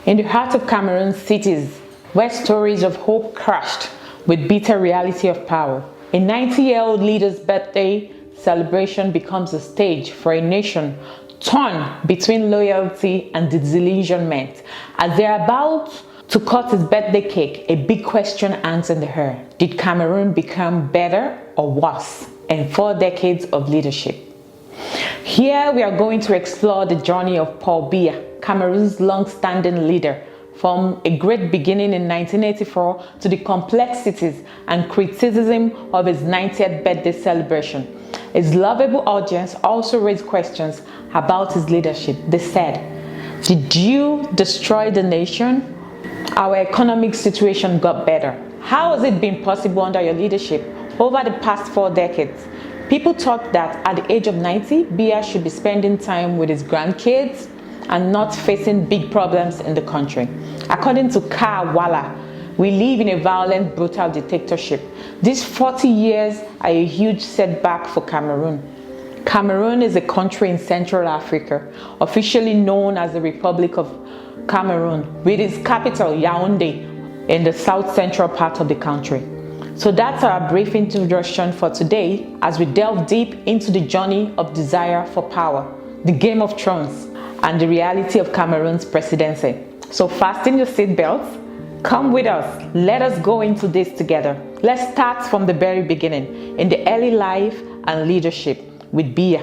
In the heart of Cameroon cities, where stories of hope crashed with bitter reality of power, a 90-year-old leader's birthday celebration becomes a stage for a nation torn between loyalty and disillusionment. As they're about to cut his birthday cake, a big question hangs in the air. Did Cameroon become better or worse in 4 decades of leadership? Here we are going to explore the journey of Paul Biya, Cameroon's long-standing leader, from a great beginning in 1984 to the complexities and criticism of his 90th birthday celebration. His lovable audience also raised questions about his leadership. They said, "Did you destroy the nation? Our economic situation got better. How has it been possible under your leadership over the past 4 decades?" People thought that at the age of 90, Biya should be spending time with his grandkids and not facing big problems in the country. According to Wala, we live in a violent, brutal dictatorship. These 40 years are a huge setback for Cameroon. Cameroon is a country in Central Africa, officially known as the Republic of Cameroon, with its capital Yaoundé in the south-central part of the country. So that's our brief introduction for today as we delve deep into the journey of desire for power, the Game of Thrones, and the reality of Cameroon's presidency. So fasten your seatbelts, come with us, let us go into this together. Let's start from the very beginning, in the early life and leadership with Biya.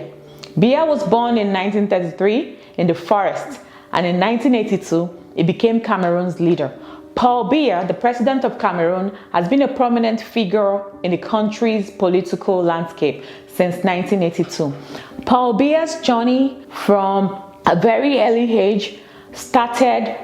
Biya was born in 1933 in the forest, and in 1982, he became Cameroon's leader. Paul Biya, the president of Cameroon, has been a prominent figure in the country's political landscape since 1982. Paul Biya's journey from a very early age started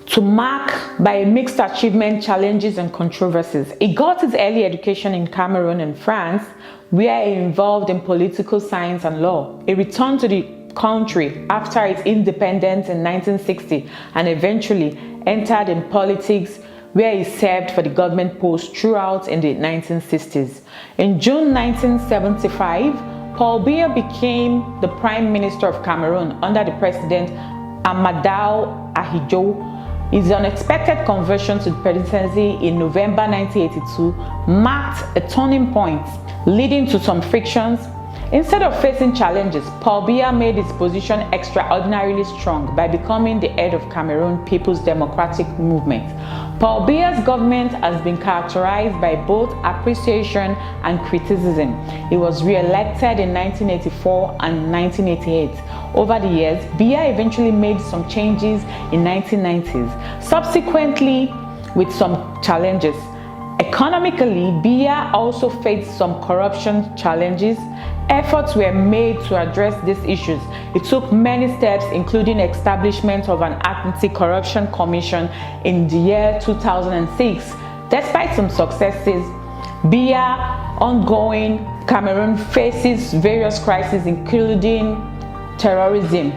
to mark by a mixed achievement, challenges and controversies. He got his early education in Cameroon and France, where he involved in political science and law. He returned to the country after its independence in 1960 and eventually entered in politics, where he served for the government post throughout in the 1960s. In June 1975, Paul Biya became the Prime Minister of Cameroon under the President Amadou Ahidjo. His unexpected conversion to the presidency in November 1982 marked a turning point, leading to some frictions. Instead of facing challenges, Paul Biya made his position extraordinarily strong by becoming the head of Cameroon People's Democratic Movement. Paul Biya's government has been characterized by both appreciation and criticism. He was re-elected in 1984 and 1988. Over the years, Biya eventually made some changes in 1990s, subsequently with some challenges. Economically, Biya also faced some corruption challenges. Efforts were made to address these issues. It took many steps, including establishment of an anti-corruption commission in the year 2006. Despite some successes, Biya ongoing Cameroon faces various crises, including terrorism.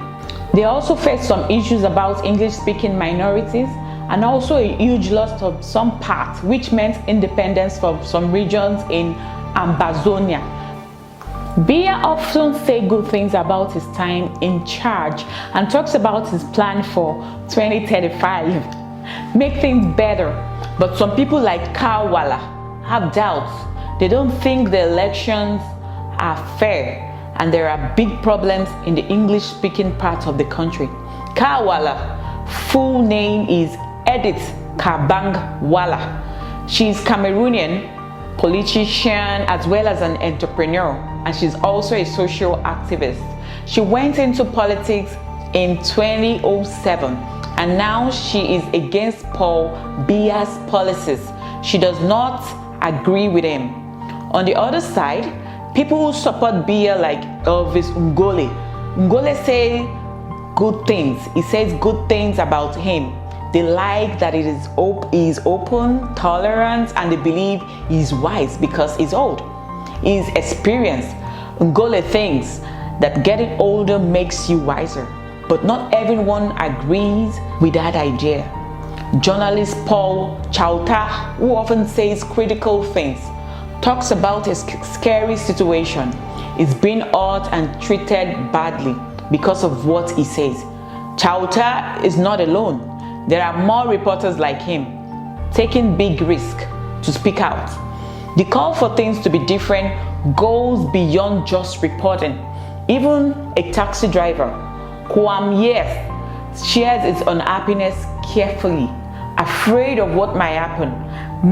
They also face some issues about English-speaking minorities, and also a huge loss of some parts, which meant independence from some regions in Amazonia. Biya often says good things about his time in charge and talks about his plan for 2035, make things better. But some people like Wala have doubts. They don't think the elections are fair, and there are big problems in the English-speaking part of the country. Wala, full name is Edith Kabang Wala. She is Cameroonian, politician as well as an entrepreneur, and she's also a social activist. She went into politics in 2007 and now she is against Paul Biya's policies. She does not agree with him. On the other side, people who support Biya like Elvis Ngole. Ngole say good things. He says good things about him. They like that he is open, tolerant, and they believe he's wise because he's old. He's experienced. Ngole thinks that getting older makes you wiser, but not everyone agrees with that idea. Journalist Paul Chauta, who often says critical things, talks about his scary situation. He's being hurt and treated badly because of what he says. Chauta is not alone. there are more reporters like him, taking big risk to speak out. The call for things to be different goes beyond just reporting. Even a taxi driver, Kwam shares his unhappiness carefully, afraid of what might happen.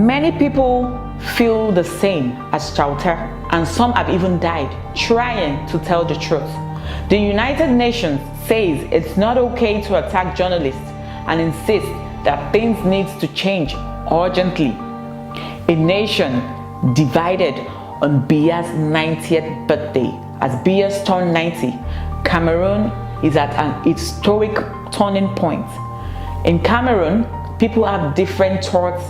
Many people feel the same as Chauta, and some have even died trying to tell the truth. The United Nations says it's not okay to attack journalists and insists that things need to change urgently. A nation divided on Biya's 90th birthday. As Biya's turned 90, Cameroon is at an historic turning point. In Cameroon, people have different thoughts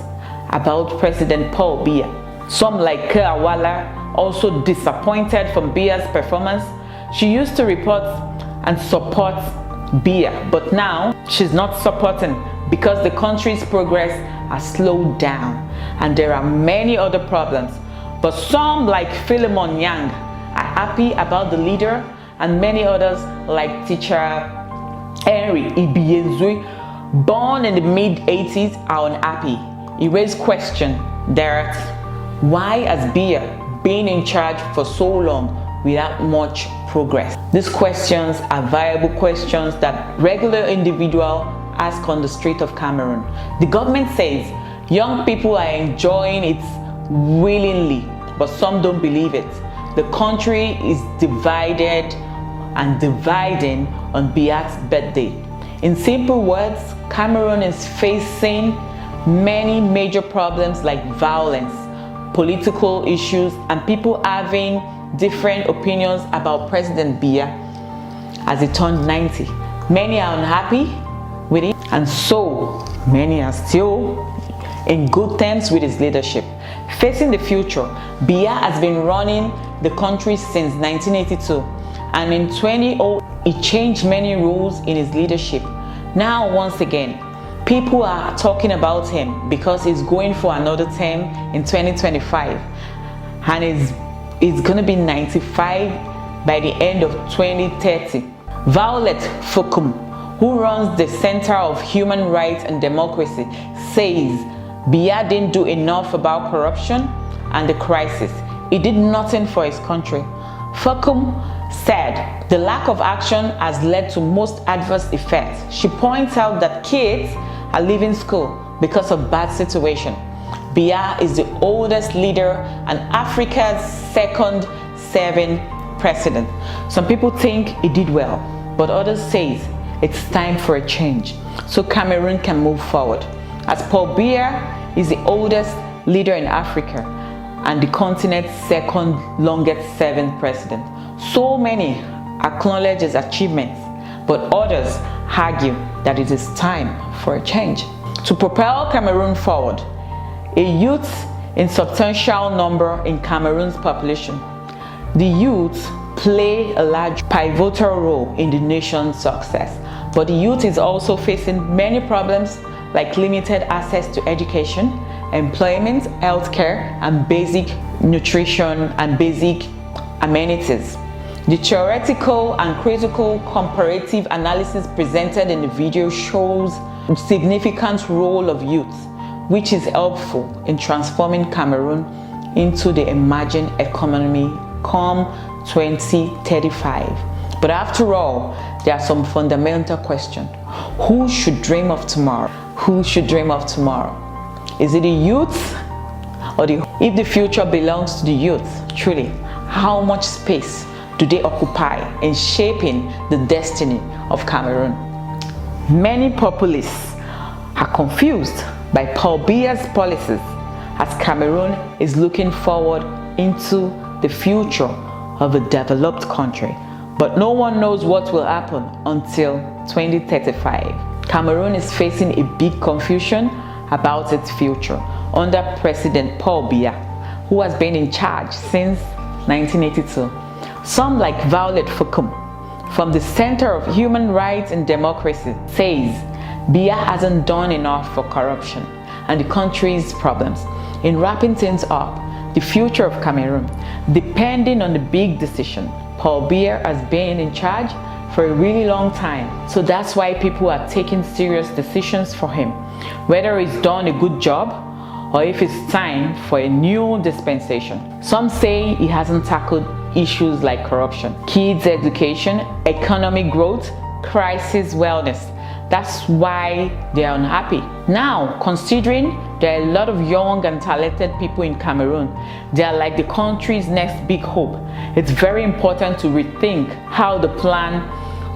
about President Paul Biya. Some, like Awala, also disappointed from Biya's performance. She used to report and support Biya, but now she's not supporting because the country's progress has slowed down and there are many other problems. But some, like Philemon Yang, are happy about the leader, and many others, like teacher Henry Ibiezui, born in the mid-80s, are unhappy. He raised question that why has Biya been in charge for so long without much progress? These questions are viable questions that regular individuals ask on the street of Cameroon. The government says young people are enjoying it willingly, but some don't believe it. The country is divided and dividing on Biya's birthday. In simple words, Cameroon is facing many major problems like violence, political issues, and people having different opinions about President Biya as he turned 90. Many are unhappy with it, and so many are still in good terms with his leadership. Facing the future, Biya has been running the country since 1982, and in 2008 he changed many rules in his leadership. Now once again, people are talking about him because he's going for another term in 2025, and he's going to be 95 by the end of 2030. Violet Fokum, who runs the Center of Human Rights and Democracy, says Biya didn't do enough about corruption and the crisis. He did nothing for his country. Fokum said the lack of action has led to most adverse effects. She points out that kids are leaving school because of bad situation. Biya is the oldest leader and Africa's second serving president. Some people think he did well, but others say it's time for a change so Cameroon can move forward. As Paul Biya is the oldest leader in Africa and the continent's second longest serving president, so many acknowledge his achievements, but others argue that it is time for a change. To propel Cameroon forward, a youth in substantial number in Cameroon's population, the youth play a large pivotal role in the nation's success. But the youth is also facing many problems like limited access to education, employment, healthcare, and basic nutrition and basic amenities. The theoretical and critical comparative analysis presented in the video shows the significant role of youth, which is helpful in transforming Cameroon into the emerging economy come 2035. But after all, there are some fundamental questions. Who should dream of tomorrow? Who should dream of tomorrow? Is it the youth? Or if the future belongs to the youth, truly, how much space do they occupy in shaping the destiny of Cameroon? Many populists are confused by Paul Biya's policies as Cameroon is looking forward into the future of a developed country. But no one knows what will happen until 2035. Cameroon is facing a big confusion about its future under President Paul Biya, who has been in charge since 1982. Some, like Violet Fokum from the Center of Human Rights and Democracy, says Biya hasn't done enough for corruption and the country's problems. In wrapping things up, the future of Cameroon, depending on the big decision Paul Biya has been in charge for a really long time. So that's why people are taking serious decisions for him, whether he's done a good job or if it's time for a new dispensation. Some say he hasn't tackled issues like corruption, kids' education, economic growth, crisis wellness. That's why they are unhappy. Now, considering there are a lot of young and talented people in Cameroon, they are like the country's next big hope. It's very important to rethink how the plan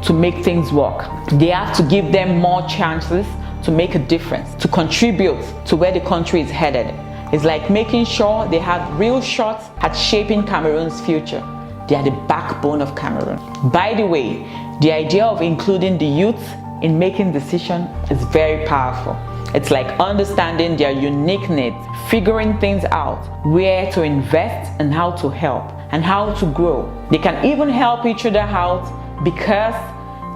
to make things work. They have to give them more chances to make a difference, to contribute to where the country is headed. It's like making sure they have real shots at shaping Cameroon's future. They are the backbone of Cameroon. By the way, the idea of including the youth in making decisions is very powerful. It's like understanding their unique needs, figuring things out, where to invest and how to help and how to grow. They can even help each other out because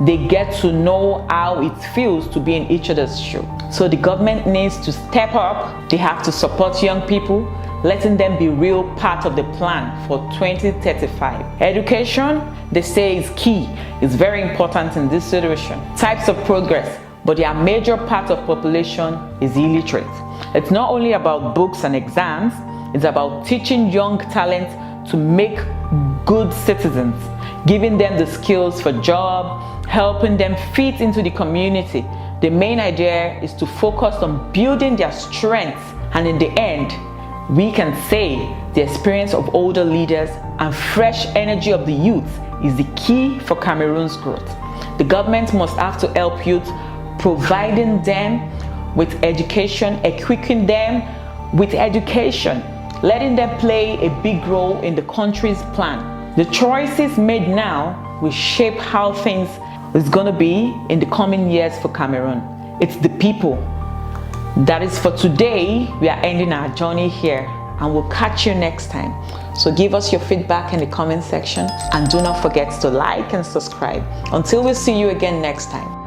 they get to know how it feels to be in each other's shoes. So the government needs to step up. They have to support young people, letting them be real part of the plan for 2035. Education, they say, is key. It's very important in this situation. Types of progress, but their major part of population is illiterate. It's not only about books and exams, it's about teaching young talent to make good citizens, giving them the skills for job, helping them fit into the community. The main idea is to focus on building their strengths, and in the end, we can say the experience of older leaders and fresh energy of the youth is the key for Cameroon's growth. The government must have to help youth, providing them with education, equipping them with education, letting them play a big role in the country's plan. The choices made now will shape how things is going to be in the coming years for Cameroon. It's the people. That is for today. We are ending our journey here, and we'll catch you next time. So give us your feedback in the comment section, and do not forget to like and subscribe. Until we see you again next time.